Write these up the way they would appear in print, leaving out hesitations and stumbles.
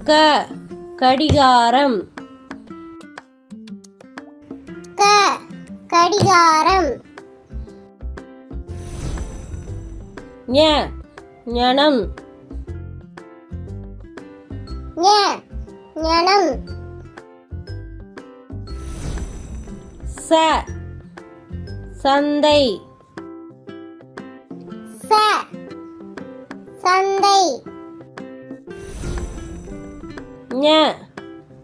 க கடிகாரம். க கடிகாரம். ஞ ஞனம். ஞ ஞனம். ச சந்தை. ச சந்தை. ஞ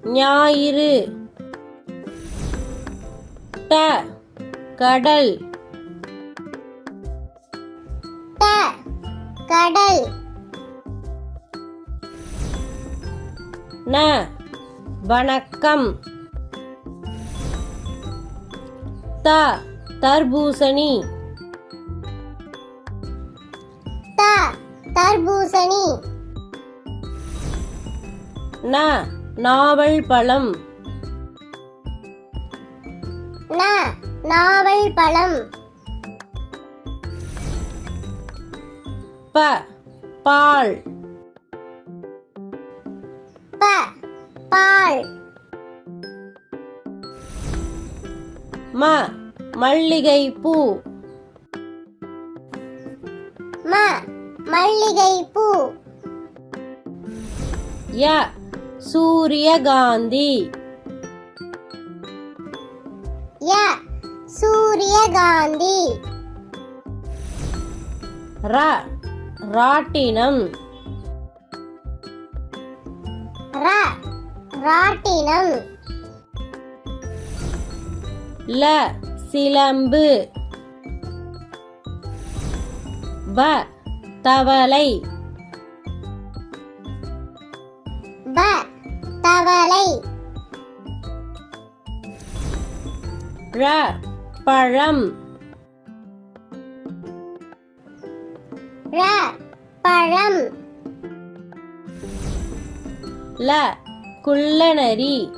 ஞாயிறு. ட கடல். ட கடல். ந வணக்கம். த தர்பூசணி. த தர்பூசணி. ந நாவல் பழம். ந நாவல் பழம். ப பால். ப பால். ம மல்லிகை பூ. ம மல்லிகை பூ. ய சூரியகாந்தி. ய சூரியகாந்தி. ர ராட்டினம். ர ராட்டினம். ல சிலம்பு. வ தவளை. ப தவளை. ர பழம். ர பழம். ல குள்ளநரி.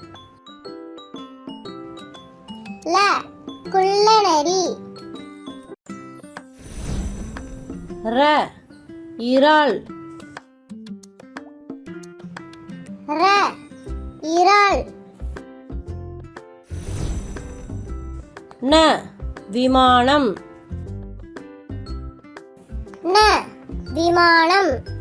ல குள்ளநரி. ர இறால். ர இறால். ந விமானம். ந விமானம்.